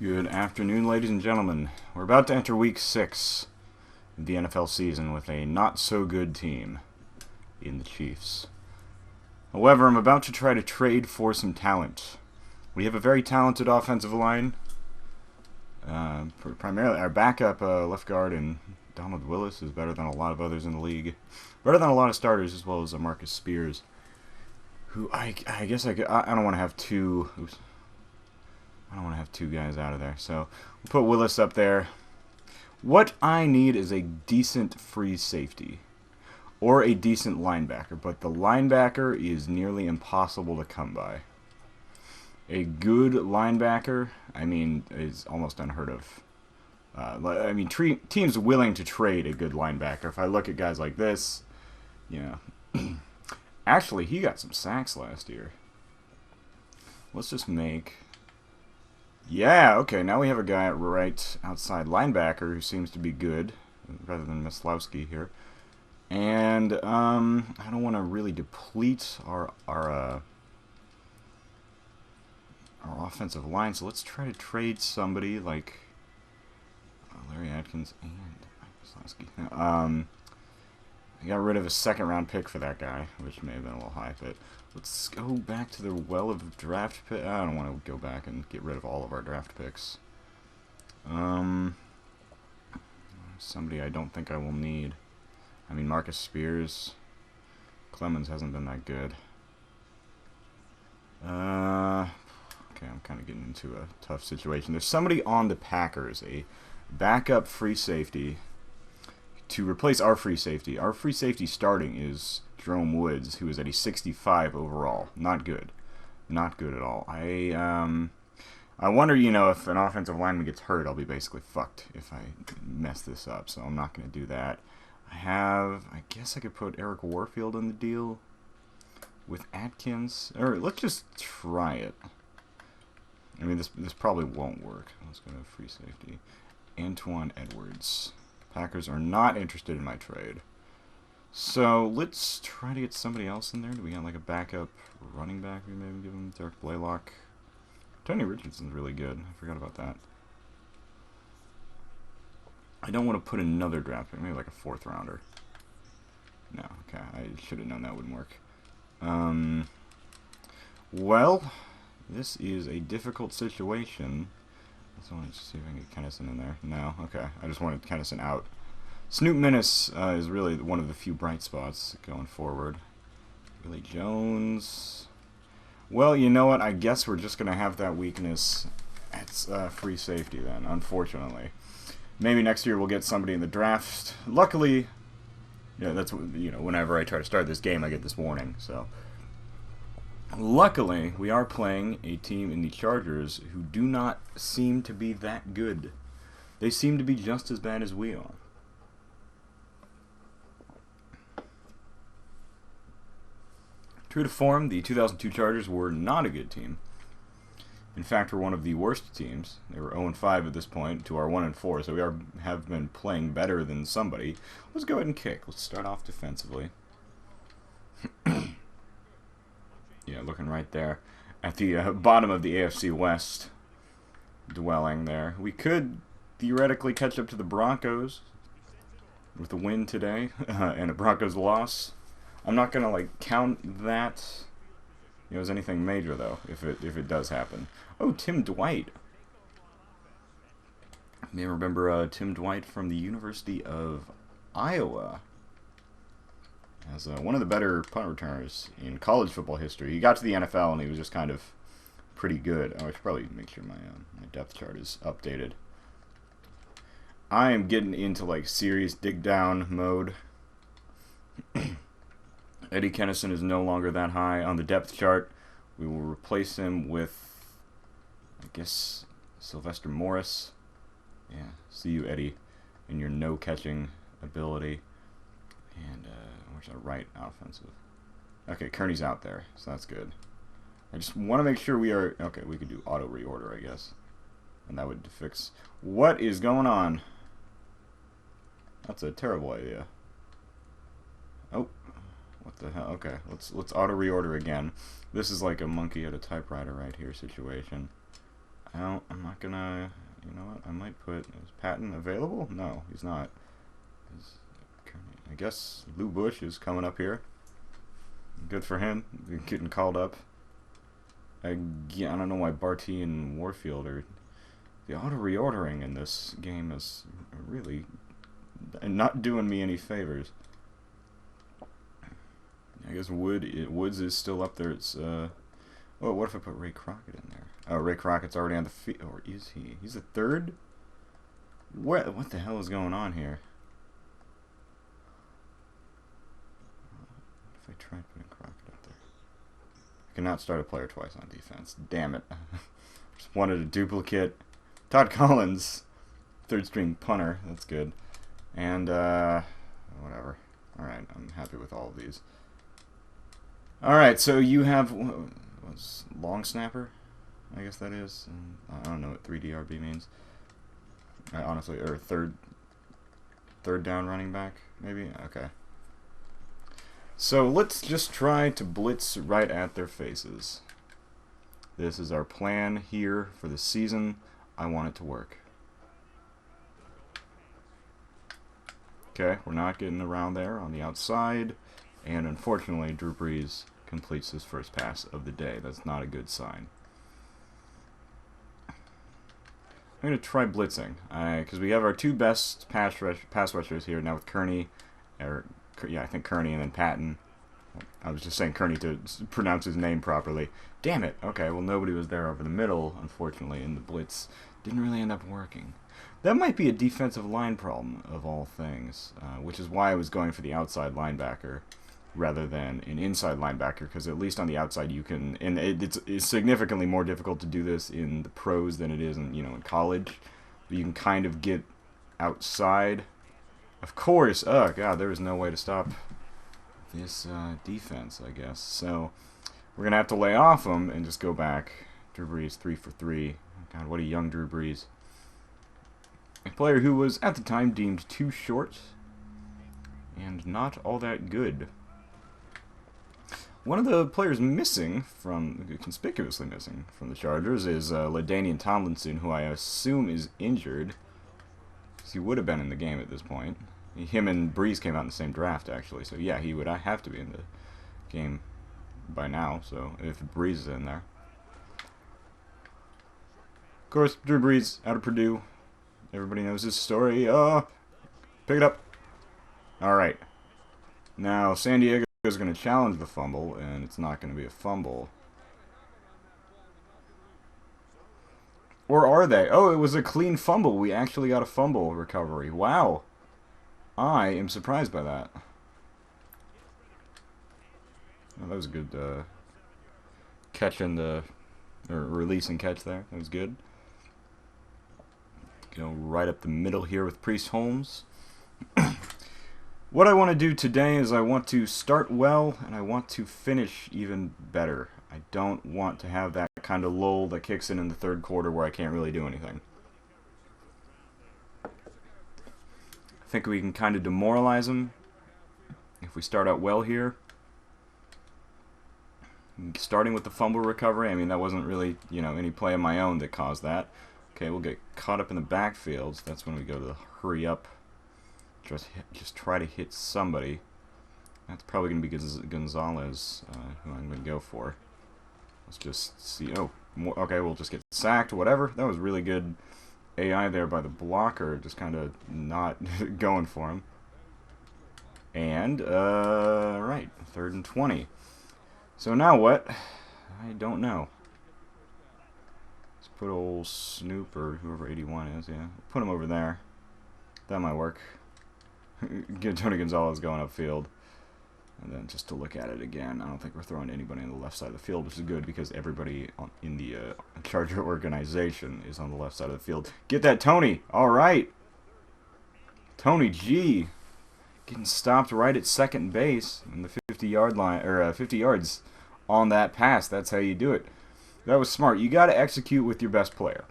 Good afternoon, ladies and gentlemen. We're about to enter week 6 of the NFL season with a not-so-good team in the Chiefs. However, I'm about to try to trade for some talent. We have a very talented offensive line. Primarily, our backup left guard and Donald Willis is better than a lot of others in the league. Better than a lot of starters, as well as Marcus Spears, who I guess I don't want to have two... Oops. I don't want to have two guys out of there, so we'll put Willis up there. What I need is a decent free safety, or a decent linebacker, but the linebacker is nearly impossible to come by. A good linebacker, I mean, is almost unheard of. I mean, teams willing to trade a good linebacker. If I look at guys like this, you know. Actually, he got some sacks last year. Let's just make... Yeah, okay, now we have a guy at right outside linebacker who seems to be good, rather than Maslowski here. And, I don't want to really deplete our offensive line, so let's try to trade somebody like Larry Atkins and Maslowski. I got rid of a second-round pick for that guy, which may have been a little high, but let's go back to the well of draft pick. I don't want to go back and get rid of all of our draft picks. Somebody I don't think I will need. I mean, Marcus Spears. Clemens hasn't been that good. Okay, I'm kind of getting into a tough situation. There's somebody on the Packers, a backup free safety, to replace our free safety. Our free safety starting is Jerome Woods, who is at a 65 overall. Not good. Not good at all. I wonder, you know, if an offensive lineman gets hurt, I'll be basically fucked if I mess this up, so I'm not going to do that. I guess I could put Eric Warfield in the deal with Atkins. Or let's just try it. I mean, this probably won't work. Let's go to free safety. Antoine Edwards. Packers are not interested in my trade. So let's try to get somebody else in there. Do we got like a backup running back? We maybe give him Derek Blaylock. Tony Richardson's really good. I forgot about that. I don't want to put another draft pick. Maybe like a 4th rounder. No, okay. I should have known that wouldn't work. Well, this is a difficult situation. I want to see if I can get Kennison in there. No, okay. I just wanted Kennison out. Snoop Menace is really one of the few bright spots going forward. Willie Jones. Well, you know what? I guess we're just going to have that weakness at free safety then, unfortunately. Maybe next year we'll get somebody in the draft. Luckily, yeah, that's, you know, whenever I try to start this game, I get this warning, so... Luckily, we are playing a team in the Chargers who do not seem to be that good. They seem to be just as bad as we are. True to form, the 2002 Chargers were not a good team. In fact, we're one of the worst teams. They were 0-5 at this point to our 1-4, so we have been playing better than somebody. Let's go ahead and kick. Let's start off defensively. Yeah, looking right there at the bottom of the AFC West dwelling there. We could theoretically catch up to the Broncos with a win today and a Broncos loss. I'm not going to like count that, you know, as anything major though, if it does happen. Oh, Tim Dwight. You may remember Tim Dwight from the University of Iowa. As one of the better punt returners in college football history. He got to the NFL and he was just kind of pretty good. Oh, I should probably make sure my depth chart is updated. I am getting into like serious dig down mode. Eddie Kennison is no longer that high on the depth chart. We will replace him with, I guess, Sylvester Morris. Yeah, see you, Eddie, and your no-catching ability. And, where's our right offensive? Okay, Kearney's out there, so that's good. I just want to make sure we are... Okay, we could do auto reorder, I guess. And that would fix... What is going on? That's a terrible idea. Oh, what the hell? Okay, let's auto reorder again. This is like a monkey at a typewriter right here situation. I'm not gonna. You know what? I might put. Is Patton available? No, he's not. I guess Lou Bush is coming up here. Good for him, getting called up. I don't know why Barty and Warfield are. The auto reordering in this game is really not doing me any favors. I guess Woods is still up there. It's oh, what if I put Ray Crockett in there? Oh, Ray Crockett's already on the field, or is he? He's a third. What the hell is going on here? What if I tried putting Crockett up there? I cannot start a player twice on defense. Damn it! Just wanted a duplicate. Todd Collins, third string punter. That's good. And whatever. All right, I'm happy with all of these. All right, so you have what's long snapper, I guess that is. I don't know what 3DRB means. Honestly, or third down running back, maybe. Okay. So let's just try to blitz right at their faces. This is our plan here for the season. I want it to work. Okay, we're not getting around there on the outside. And unfortunately, Drew Brees completes his first pass of the day. That's not a good sign. I'm going to try blitzing. Because we have our two best pass rushers here now with Kearney. I think Kearney and then Patton. I was just saying Kearney to pronounce his name properly. Damn it. Okay, well nobody was there over the middle, unfortunately, and the blitz didn't really end up working. That might be a defensive line problem, of all things, which is why I was going for the outside linebacker rather than an inside linebacker, because at least on the outside you can, and it's significantly more difficult to do this in the pros than it is in, in college. But you can kind of get outside. Of course, oh god, there was no way to stop this defense, I guess. So we're going to have to lay off him and just go back. Drew Brees, 3 for 3. God, what a young Drew Brees. A player who was, at the time, deemed too short and not all that good. One of the players conspicuously missing from the Chargers is LaDainian Tomlinson, who I assume is injured. He would have been in the game at this point. Him and Brees came out in the same draft, actually. So, yeah, he would have to be in the game by now. So, if Brees is in there. Of course, Drew Brees out of Purdue. Everybody knows his story. Pick it up. All right. Now, San Diego is going to challenge the fumble, and it's not going to be a fumble. Or are they? Oh, it was a clean fumble. We actually got a fumble recovery. Wow. I am surprised by that. Oh, that was a good catch or release and catch there. That was good. Go right up the middle here with Priest Holmes. What I want to do today is I want to start well, and I want to finish even better. I don't want to have that kind of lull that kicks in the third quarter where I can't really do anything. I think we can kind of demoralize them if we start out well here. Starting with the fumble recovery, I mean, that wasn't really, any play of my own that caused that. Okay, we'll get caught up in the backfields. That's when we go to the hurry up. Just try to hit somebody. That's probably going to be Gonzalez, who I'm going to go for. Let's just see. Oh, okay, we'll just get sacked, whatever. That was really good AI there by the blocker, just kind of not going for him. And, right, 3rd and 20. So now what? I don't know. Let's put old Snoop, or whoever 81 is, yeah. Put him over there. That might work. Get Tony Gonzalez going upfield. And then just to look at it again, I don't think we're throwing anybody on the left side of the field, which is good because everybody in the Charger organization is on the left side of the field. Get that, Tony! All right! Tony G getting stopped right at second base in the 50-yard line, or 50 yards on that pass. That's how you do it. That was smart. You got to execute with your best player.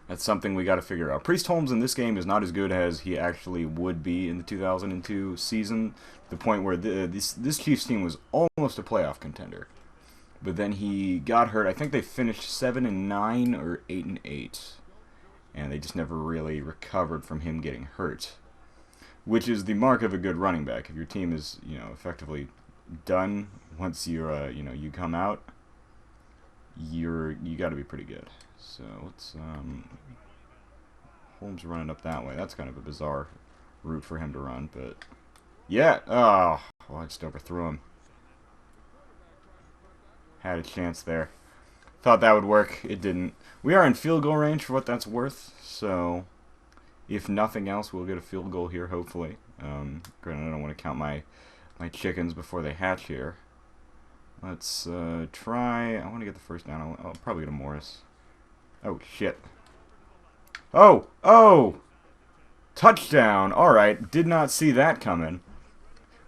That's something we got to figure out. Priest Holmes in this game is not as good as he actually would be in the 2002 season. The point where this Chiefs team was almost a playoff contender. but then he got hurt. I think they finished 7-9 or 8-8, and they just never really recovered from him getting hurt, which is the mark of a good running back. If your team is, effectively done once you're, you come out, you got to be pretty good. So let's Holmes running up that way. That's kind of a bizarre route for him to run, but yeah. Oh, well, I just overthrew him. Had a chance there. Thought that would work. It didn't. We are in field goal range for what that's worth, so if nothing else, we'll get a field goal here, hopefully. Granted, I don't want to count my chickens before they hatch here. Let's try. I want to get the first down. I'll probably get a Morris. Oh, shit. Oh! Oh! Touchdown! Alright, did not see that coming.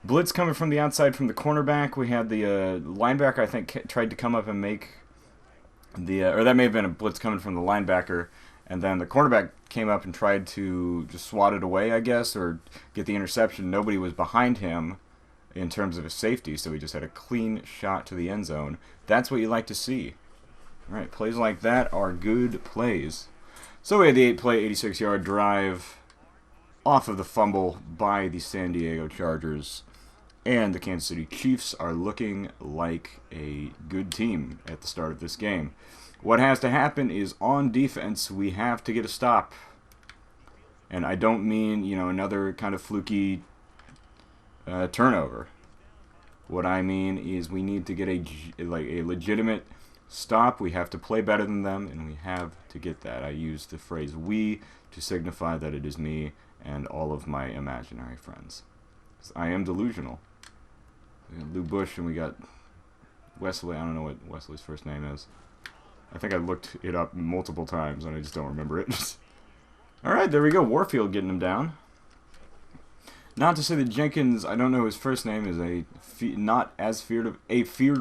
Blitz coming from the outside from the cornerback. We had the linebacker, I think, tried to come up and make the... or that may have been a blitz coming from the linebacker. And then the cornerback came up and tried to just swat it away, I guess, or get the interception. Nobody was behind him in terms of his safety, so he just had a clean shot to the end zone. That's what you like to see. Alright, plays like that are good plays. So we had the 8-play, 86-yard drive off of the fumble by the San Diego Chargers. And the Kansas City Chiefs are looking like a good team at the start of this game. What has to happen is on defense, we have to get a stop. And I don't mean, another kind of fluky turnover. What I mean is we need to get a legitimate stop. We have to play better than them, and we have to get that. I use the phrase "we" to signify that it is me and all of my imaginary friends. I am delusional. We got Lou Bush, and we got Wesley. I don't know what Wesley's first name is. I think I looked it up multiple times, and I just don't remember it. Alright, there we go. Warfield getting him down. Not to say that Jenkins, I don't know his first name, is not as feared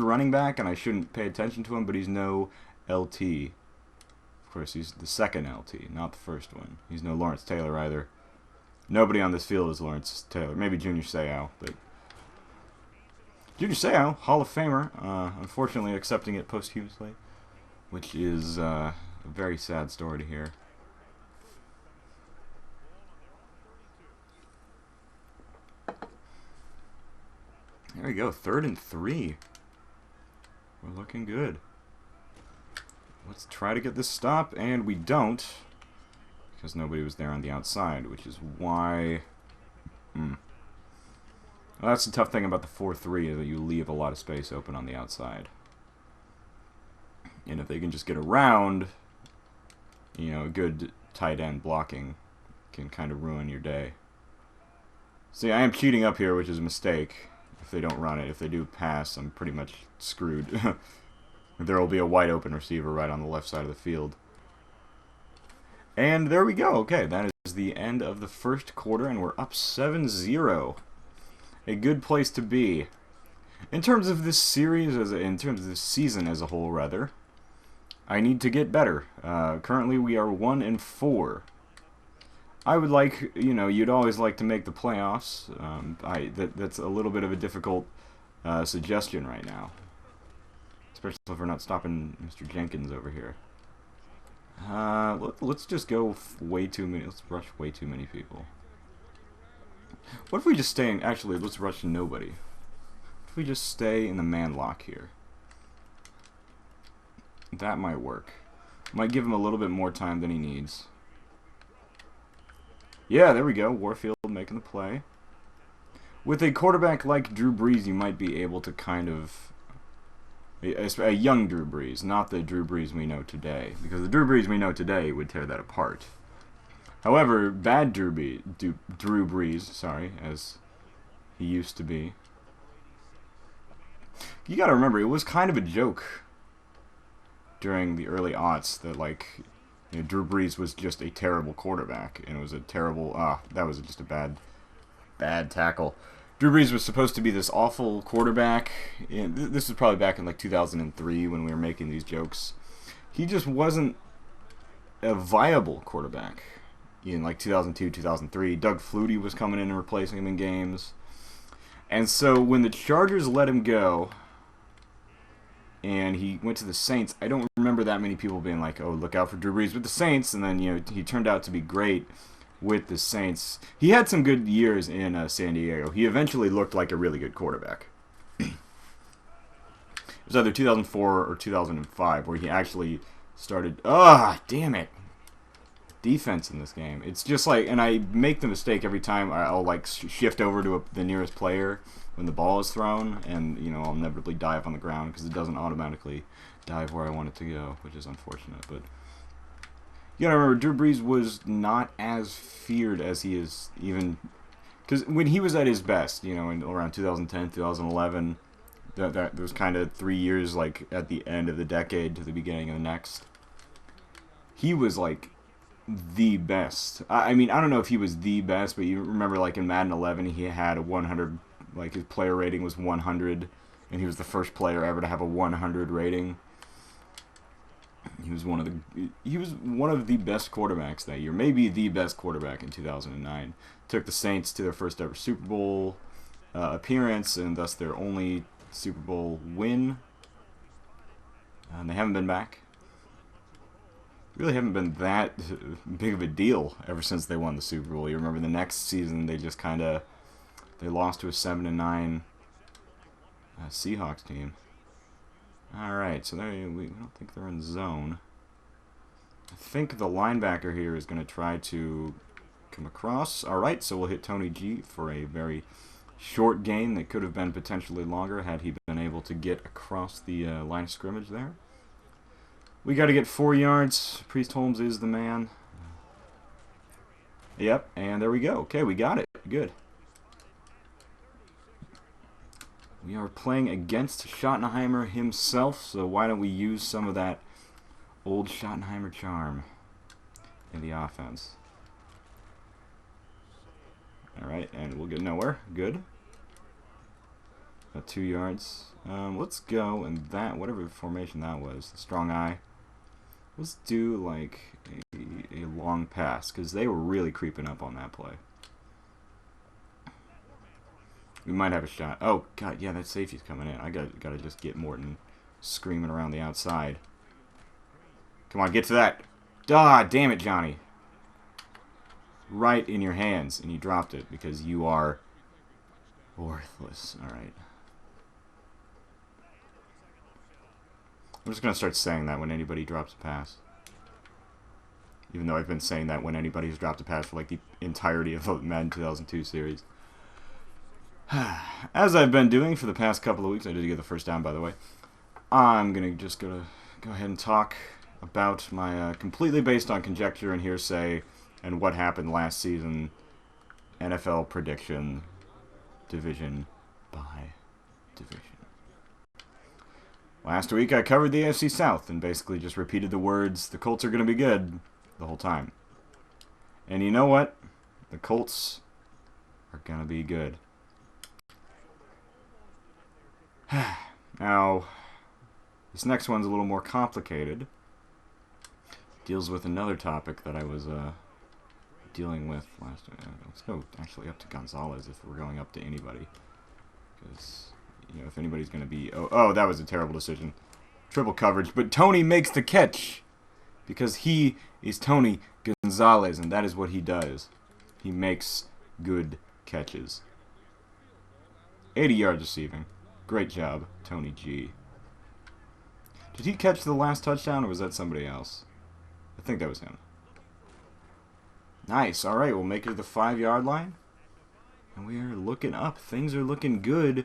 running back, and I shouldn't pay attention to him, but he's no LT. Of course, he's the second LT, not the first one. He's no Lawrence Taylor either. Nobody on this field is Lawrence Taylor. Maybe Junior Seau, but Junior Seau, Hall of Famer, unfortunately accepting it posthumously, which is a very sad story to hear. There we go, 3rd and 3. We're looking good. Let's try to get this stop, and we don't, because nobody was there on the outside, which is why... Well, that's the tough thing about the 4-3, is that you leave a lot of space open on the outside. And if they can just get around, good tight end blocking can kind of ruin your day. See, I am cheating up here, which is a mistake. If they don't run it. If they do pass, I'm pretty much screwed. There will be a wide open receiver right on the left side of the field. And there we go. Okay, that is the end of the first quarter, and we're up 7-0. A good place to be. In terms of this series, in terms of this season as a whole, rather, I need to get better. Currently, we are 1-4. I would like, you'd always like to make the playoffs. That's a little bit of a difficult suggestion right now. Especially if we're not stopping Mr. Jenkins over here. Let's just go way too many. Let's rush way too many people. What if we just stay in... Actually, let's rush nobody. What if we just stay in the man lock here? That might work. Might give him a little bit more time than he needs. Yeah, there we go. Warfield making the play. With a quarterback like Drew Brees, you might be able to kind of... A young Drew Brees, not the Drew Brees we know today. Because the Drew Brees we know today would tear that apart. However, bad Drew Brees, sorry, as he used to be. You gotta remember, it was kind of a joke during the early aughts that, Drew Brees was just a terrible quarterback, and it was a terrible, that was just a bad tackle. Drew Brees was supposed to be this awful quarterback. This was probably back in 2003 when we were making these jokes. He just wasn't a viable quarterback in 2002, 2003. Doug Flutie was coming in and replacing him in games. And so when the Chargers let him go, and he went to the Saints. I don't remember that many people being like, "Oh, look out for Drew Brees with the Saints," and then he turned out to be great with the Saints. He had some good years in San Diego. He eventually looked like a really good quarterback. It was either 2004 or 2005 where he actually started. Damn it! Defense in this game. It's just like, and I make the mistake every time. I'll like shift over to the nearest player when the ball is thrown, and I'll inevitably dive on the ground because it doesn't automatically dive where I want it to go, which is unfortunate. But you gotta remember, Drew Brees was not as feared as he is even, because when he was at his best, in around 2010, 2011, that was kind of 3 years like at the end of the decade to the beginning of the next. He was like the best. I mean, I don't know if he was the best, but you remember like in Madden 11 he had a 100, like his player rating was 100, and he was the first player ever to have a 100 rating. He was one of the best quarterbacks that year, maybe the best quarterback in 2009. Took the Saints to their first ever Super Bowl appearance, and thus their only Super Bowl win. And they haven't been back. Really haven't been that big of a deal ever since they won the Super Bowl. You remember the next season they just they lost to a 7-9 Seahawks team. All right, so we don't think they're in zone. I think the linebacker here is going to try to come across. All right, so we'll hit Tony G for a very short gain that could have been potentially longer had he been able to get across the line of scrimmage there. We got to get 4 yards. Priest Holmes is the man. Yep, and there we go. Okay, we got it. Good. We are playing against Schottenheimer himself, so why don't we use some of that old Schottenheimer charm in the offense. Alright, and we'll get nowhere. Good. About 2 yards. Let's go in that, whatever formation that was, the strong eye. Let's do like a long pass, because they were really creeping up on that play. We might have a shot. Oh, God, yeah, that safety's coming in. I gotta just get Morton screaming around the outside. Come on, get to that. Ah, damn it, Johnny. Right in your hands, and you dropped it because you are worthless. All right. I'm just going to start saying that when anybody drops a pass. Even though I've been saying that when anybody's dropped a pass for like the entirety of the Madden 2002 series. As I've been doing for the past couple of weeks, I did get the first down, by the way. I'm going to just go ahead and talk about my completely based on conjecture and hearsay and what happened last season NFL prediction division by division. Last week I covered the AFC South and basically just repeated the words, the Colts are going to be good, the whole time. And you know what? The Colts are going to be good. Now, this next one's a little more complicated. Deals with another topic that I was dealing with last week. Let's go actually up to Gonzalez if we're going up to anybody. Because, if anybody's going to be... Oh, that was a terrible decision. Triple coverage, but Tony makes the catch. Because he is Tony Gonzalez, and that is what he does. He makes good catches. 80 yards receiving. Great job, Tony G. Did he catch the last touchdown, or was that somebody else? I think that was him. Nice. All right, we'll make it to the 5-yard line. And we are looking up. Things are looking good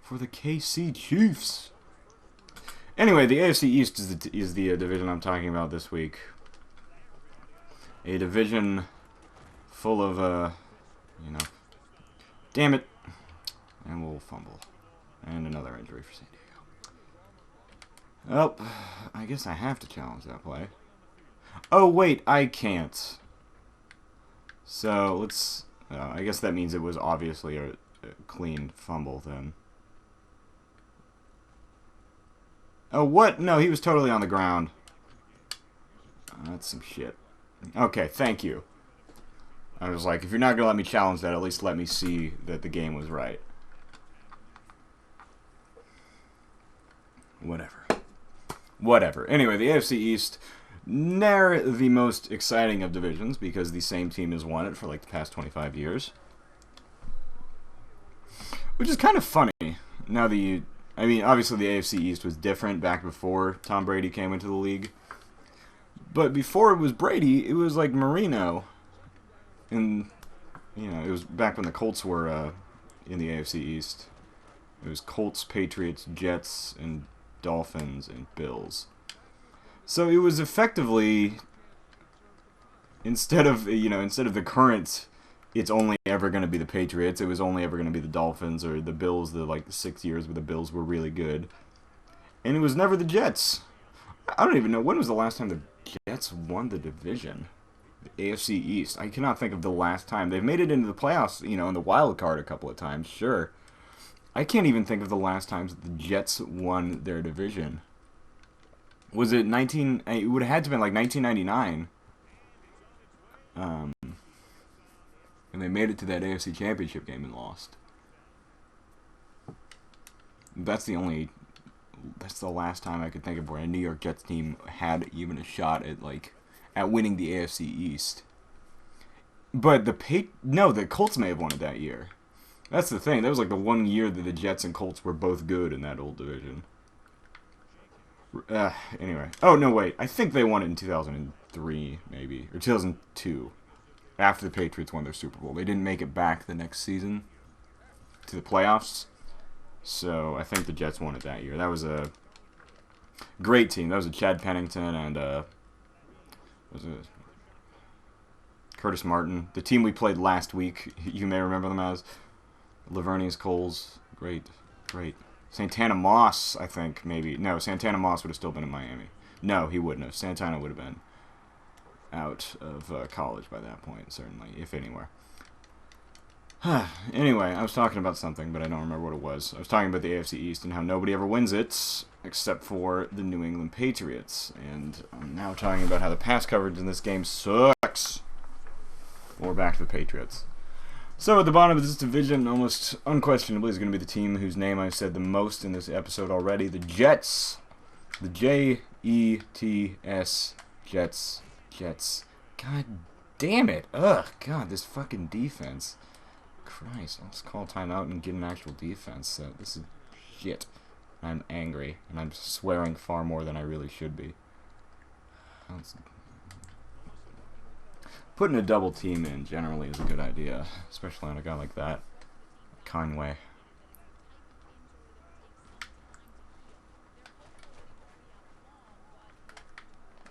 for the KC Chiefs. Anyway, the AFC East is the division I'm talking about this week. A division full of, damn it. And we'll fumble. And another injury for San Diego. Oh, I guess I have to challenge that play. Oh, wait, I can't. So, let's... I guess that means it was obviously a clean fumble, then. Oh, what? No, he was totally on the ground. That's some shit. Okay, thank you. I was like, if you're not going to let me challenge that, at least let me see that the game was right. Whatever. Whatever. Anyway, the AFC East, ne'er the most exciting of divisions because the same team has won it for like the past 25 years. Which is kind of funny. Now I mean, obviously the AFC East was different back before Tom Brady came into the league. But before it was Brady, it was like Marino. And, you know, it was back when the Colts were in the AFC East. It was Colts, Patriots, Jets, and Dolphins, and Bills. So it was effectively, instead of the current, it's only ever going to be the Patriots, it was only ever going to be the Dolphins or the Bills, the 6 years where the Bills were really good. And it was never the Jets. I don't even know, when was the last time the Jets won the division? The AFC East. I cannot think of the last time. They've made it into the playoffs, you know, in the wild card a couple of times, sure. I can't even think of the last times that the Jets won their division. Was it it would have had to have been like 1999. And they made it to that AFC Championship game and lost. That's the last time I could think of where a New York Jets team had even a shot at winning the AFC East. But the Colts may have won it that year. That's the thing. That was like the one year that the Jets and Colts were both good in that old division. Anyway. Oh, no, wait. I think they won it in 2003, maybe. Or 2002. After the Patriots won their Super Bowl. They didn't make it back the next season to the playoffs. So I think the Jets won it that year. That was a great team. That was a Chad Pennington and was it Curtis Martin. The team we played last week, you may remember them as Lavernius Coles. Great. Santana Moss, I think, maybe. No, Santana Moss would have still been in Miami. No, he wouldn't have. Santana would have been out of college by that point, certainly, if anywhere. Anyway, I was talking about something, but I don't remember what it was. I was talking about the AFC East and how nobody ever wins it except for the New England Patriots. And I'm now talking about how the pass coverage in this game sucks. We're back to the Patriots. So at the bottom of this division, almost unquestionably, is going to be the team whose name I've said the most in this episode already, the Jets. The Jets. Jets. God damn it. Ugh, God, this fucking defense. Christ, I'll just call timeout and get an actual defense. This is shit. I'm angry, and I'm swearing far more than I really should be. Putting a double team in generally is a good idea, especially on a guy like that. Conway.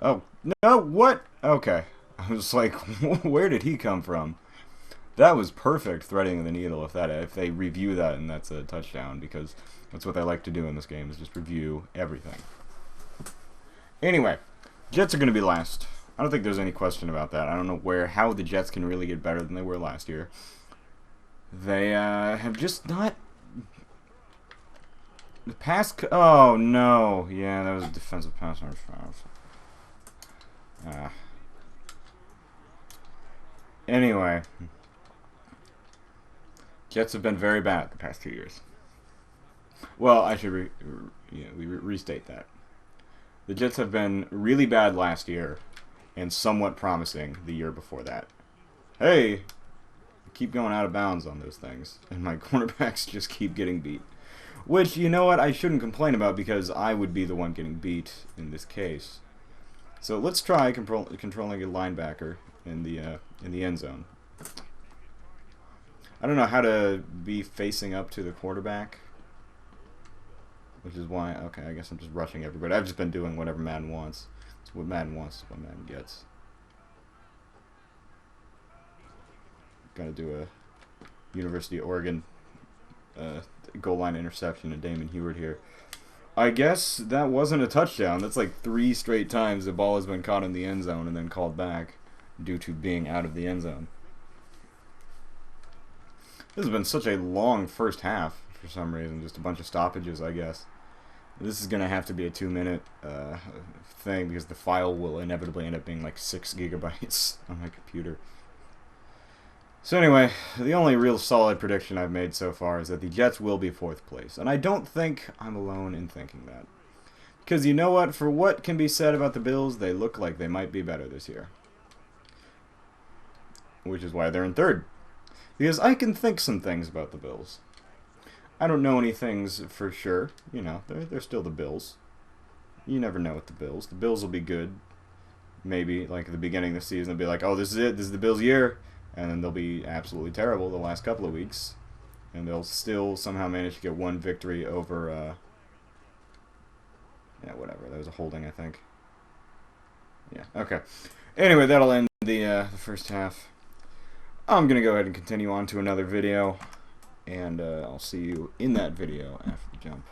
Oh, no, what? Okay. I was like, where did he come from? That was perfect, threading the needle, if they review that and that's a touchdown, because that's what they like to do in this game, is just review everything. Anyway, Jets are going to be last. I don't think there's any question about that. I don't know how the Jets can really get better than they were last year. They have just not... The pass... Oh, no. Yeah, that was a defensive pass interference. Anyway... Jets have been very bad the past 2 years. Well, I should restate that. The Jets have been really bad last year and somewhat promising the year before that. Hey! I keep going out of bounds on those things, and my cornerbacks just keep getting beat. Which, you know what, I shouldn't complain about because I would be the one getting beat in this case. So let's try controlling a linebacker in the end zone. I don't know how to be facing up to the quarterback, which is why, okay, I guess I'm just rushing everybody. I've just been doing whatever Madden wants. It's what Madden wants is what Madden gets. Gotta do a University of Oregon goal line interception and Damon Heward here. I guess that wasn't a touchdown. That's like 3 straight times the ball has been caught in the end zone and then called back due to being out of the end zone. This has been such a long first half for some reason. Just a bunch of stoppages, I guess. This is going to have to be a 2-minute thing because the file will inevitably end up being like 6 gigabytes on my computer. So anyway, the only real solid prediction I've made so far is that the Jets will be 4th place. And I don't think I'm alone in thinking that. Because you know what? For what can be said about the Bills, they look like they might be better this year. Which is why they're in third. Because I can think some things about the Bills. I don't know any things for sure. You know, they're still the Bills. You never know with the Bills. The Bills will be good. Maybe, like at the beginning of the season, they'll be like, oh, this is it. This is the Bills' year. And then they'll be absolutely terrible the last couple of weeks. And they'll still somehow manage to get one victory over... yeah, whatever. That was a holding, I think. Yeah, okay. Anyway, that'll end the first half. I'm going to go ahead and continue on to another video. And I'll see you in that video after the jump.